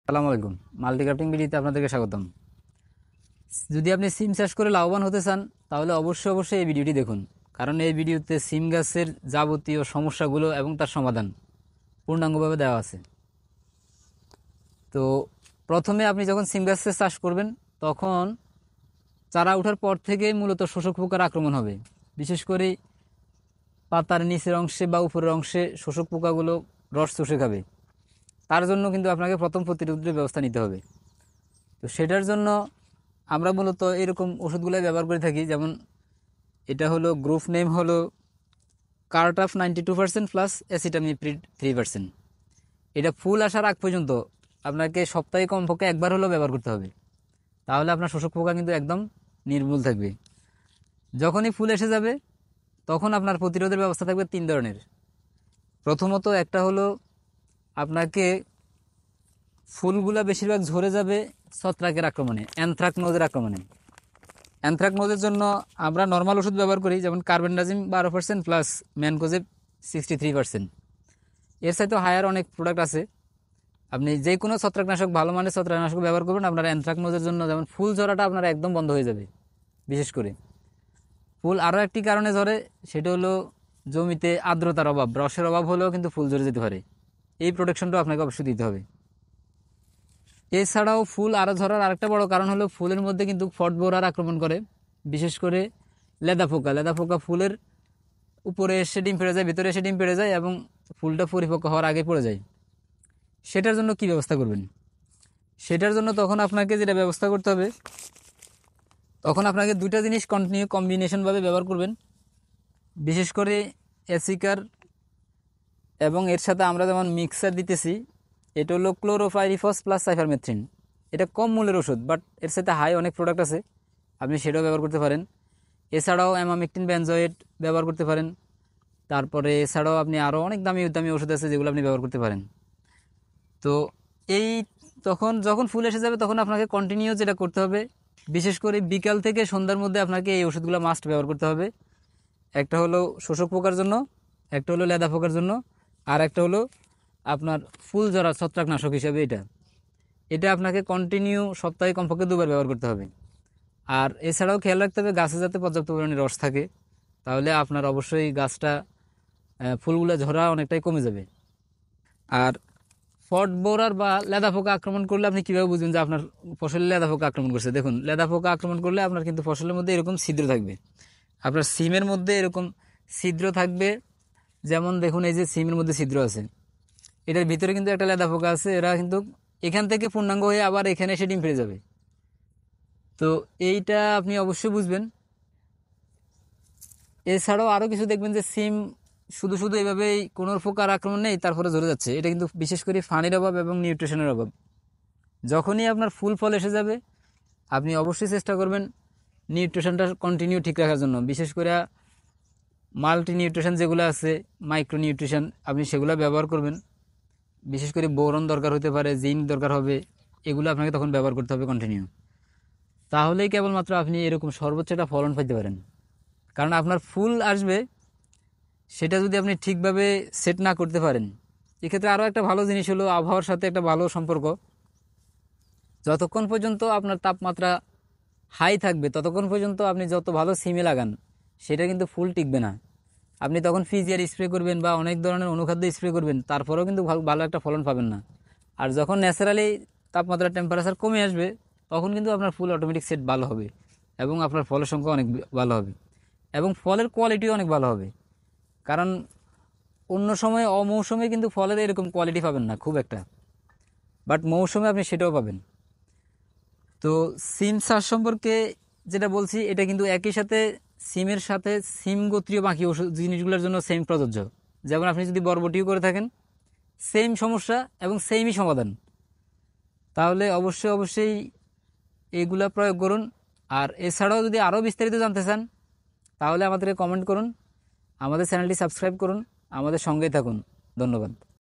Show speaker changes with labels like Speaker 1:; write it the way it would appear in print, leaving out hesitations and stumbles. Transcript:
Speaker 1: আসসালামু আলাইকুম। মাল্টিক্রাফটিং ভিডিওতে আপনাদেরকে স্বাগতম। যদি আপনি সিম চাষ করে লাভবান হতে চান তাহলে অবশ্যই এই ভিডিওটি দেখুন, কারণ এই ভিডিওতে সিম গাছের যাবতীয় সমস্যাগুলো এবং তার সমাধান পূর্ণাঙ্গভাবে দেওয়া আছে। তো প্রথমে আপনি যখন সিম গাছের চাষ করবেন তখন চারা ওঠার পর থেকে মূলত শোষক পোকার আক্রমণ হবে। বিশেষ করে পাতার নিচের অংশে বা উপরের অংশে শোষক পোকাগুলো রস চুষে খাবে। তার জন্য কিন্তু আপনাকে প্রথম প্রতিরোধের ব্যবস্থা নিতে হবে। তো সেটার জন্য আমরা মূলত এরকম ওষুধগুলাই ব্যবহার করে থাকি। যেমন এটা হলো গ্রুপ নেম হলো কার্টাফ 92% প্লাস অ্যাসিটামিপ্রিড 3%। এটা ফুল আসার আগ পর্যন্ত আপনাকে সপ্তাহে কমপক্ষে একবার হলেও ব্যবহার করতে হবে, তাহলে আপনার শোষক পোকা কিন্তু একদম নির্মূল থাকবে। যখনই ফুল এসে যাবে তখন আপনার প্রতিরোধের ব্যবস্থা থাকবে তিন ধরনের। প্রথমত একটা হলো আপনাকে ফুলগুলা বেশিরভাগ ঝরে যাবে ছত্রাকের আক্রমণে, অ্যানথ্রাকনোজের আক্রমণে। অ্যানথ্রাকনোজের জন্য আমরা নর্মাল ওষুধ ব্যবহার করি, যেমন কার্বেন্ডাজিম 12% প্লাস ম্যানকোজেব 63%। এর সাথে হায়ার অনেক প্রোডাক্ট আছে। আপনি যে কোনো ছত্রাকনাশক, ভালো মানের ছত্রাকনাশক ব্যবহার করবেন, আপনার অ্যানথ্রাকনোজের জন্য যেমন ফুল ঝরাটা আপনার একদম বন্ধ হয়ে যাবে। বিশেষ করে ফুল আরও একটি কারণে ঝরে, সেটা হলো জমিতে আর্দ্রতার অভাব, রসের অভাব হলেও কিন্তু ফুল ঝরে যেতে পারে। এই প্রোটেকশনটাও আপনাকে অবশ্যই দিতে হবে। এছাড়াও ফুল আরও ঝরার আরেকটা বড় কারণ হলো ফুলের মধ্যে কিন্তু ফট বোরার আক্রমণ করে। বিশেষ করে লেদা পোকা ফুলের উপরে এসে ডিম পেড়ে যায়, ভিতরে এসে ডিম পেড়ে যায় এবং ফুলটা পরিপক্ক হওয়ার আগে পড়ে যায়। সেটার জন্য কি ব্যবস্থা করবেন? সেটার জন্য তখন আপনাকে যেটা ব্যবস্থা করতে হবে, তখন আপনাকে দুইটা জিনিস কন্টিনিউ কম্বিনেশনভাবে ব্যবহার করবেন। বিশেষ করে অ্যাসিকার এবং এর সাথে আমরা যেমন মিক্সার দিতেছি, এটা হলো ক্লোরোপাইরিফস প্লাস সাইফারমেথ্রিন। এটা কম মূল্যের ওষুধ, বাট এর সাথে হাই অনেক প্রোডাক্ট আছে, আপনি সেটাও ব্যবহার করতে পারেন। এছাড়াও অ্যামামেকটিন বেনজয়েড ব্যবহার করতে পারেন। তারপরে এছাড়াও আপনি আরও অনেক দামি দামি ওষুধ আছে যেগুলো আপনি ব্যবহার করতে পারেন। তো এই যখন ফুল এসে যাবে তখন আপনাকে কন্টিনিউ যেটা করতে হবে, বিশেষ করে বিকাল থেকে সন্ধ্যার মধ্যে আপনাকে এই ওষুধগুলো মাস্ট ব্যবহার করতে হবে। একটা হলো শোষক পোকার জন্য, একটা হলো লেদা পোকার জন্য, আর একটা হলো আপনার ফুল ঝরা ছত্রাকনাশক হিসাবে এটা এটা আপনাকে কন্টিনিউ সপ্তাহে কমপক্ষে দুবার ব্যবহার করতে হবে। আর এছাড়াও খেয়াল রাখতে হবে গাছে যাতে পর্যাপ্ত পরিমাণে রস থাকে, তাহলে আপনার অবশ্যই গাছটা ফুলগুলো ঝরা অনেকটাই কমে যাবে। আর ফট বোরার বা লেদা পোকা আক্রমণ করলে আপনি কীভাবে বুঝবেন যে আপনার ফসলে লেদা পোকা আক্রমণ করছে? দেখুন, লেদা পোকা আক্রমণ করলে আপনার কিন্তু ফসলের মধ্যে এরকম ছিদ্র থাকবে, আপনার সিমের মধ্যে এরকম ছিদ্র থাকবে। যেমন দেখুন, এই যে সিমের মধ্যে ছিদ্র আছে, এটার ভিতরে কিন্তু একটা লেদা পোকা আছে। এরা কিন্তু এখান থেকে পূর্ণাঙ্গ হয়ে আবার এখানে এসে ডিম পেড়ে যাবে। তো এইটা আপনি অবশ্যই বুঝবেন। এছাড়াও আরও কিছু দেখবেন যে সিম শুধু এইভাবেই কোনো পোকার আক্রমণ নেই, তারপরে ধরে যাচ্ছে। এটা কিন্তু বিশেষ করে পানির অভাব এবং নিউট্রিশনের অভাব। যখনই আপনার ফুল ফল এসে যাবে আপনি অবশ্যই চেষ্টা করবেন নিউট্রিশনটা কন্টিনিউ ঠিক রাখার জন্য। বিশেষ করে মাল্টি নিউট্রিশন যেগুলো আছে, মাইক্রো নিউট্রিশন, আপনি সেগুলো ব্যবহার করবেন। বিশেষ করে বোরন দরকার হতে পারে, জিঙ্ক দরকার হবে, এগুলো আপনাকে তখন ব্যবহার করতে হবে কন্টিনিউ। তাহলেই কেবলমাত্র আপনি এরকম সর্বোচ্চ একটা ফলন পাইতে পারেন। কারণ আপনার ফুল আসবে, সেটা যদি আপনি ঠিকভাবে সেট না করতে পারেন, এক্ষেত্রে আরও একটা ভালো জিনিস হলো আবহাওয়ার সাথে একটা ভালো সম্পর্ক। যতক্ষণ পর্যন্ত আপনার তাপমাত্রা হাই থাকবে ততক্ষণ পর্যন্ত আপনি যত ভালো সিমে লাগান সেটা কিন্তু ফুল টিকবে না। আপনি তখন ফিজিয়ার স্প্রে করবেন বা অনেক ধরনের অনুখাদ্য স্প্রে করবেন, তারপরেও কিন্তু ভালো একটা ফলন পাবেন না। আর যখন ন্যাচারালি তাপমাত্রা টেম্পারেচার কমে আসবে তখন কিন্তু আপনার ফুল অটোমেটিক সেট ভালো হবে এবং আপনার ফলের সংখ্যা অনেক ভালো হবে এবং ফলের কোয়ালিটিও অনেক ভালো হবে। কারণ অন্য সময় অমৌসুমে কিন্তু ফলের এরকম কোয়ালিটি পাবেন না খুব একটা, বাট মৌসুমে আপনি সেটাও পাবেন। তো সিম চাষ সম্পর্কে যেটা বলছি, এটা কিন্তু একই সাথে সিমের সাথে সিম গোত্রীয় বাকি ওষুধ জিনিসগুলোর জন্য সেম প্রযোজ্য। যেমন আপনি যদি বরবটিও করে থাকেন, সেম সমস্যা এবং সেমই সমাধান, তাহলে অবশ্যই এইগুলা প্রয়োগ করুন। আর এছাড়াও যদি আরও বিস্তারিত জানতে চান তাহলে আমাদেরকে কমেন্ট করুন, আমাদের চ্যানেলটি সাবস্ক্রাইব করুন, আমাদের সঙ্গেই থাকুন। ধন্যবাদ।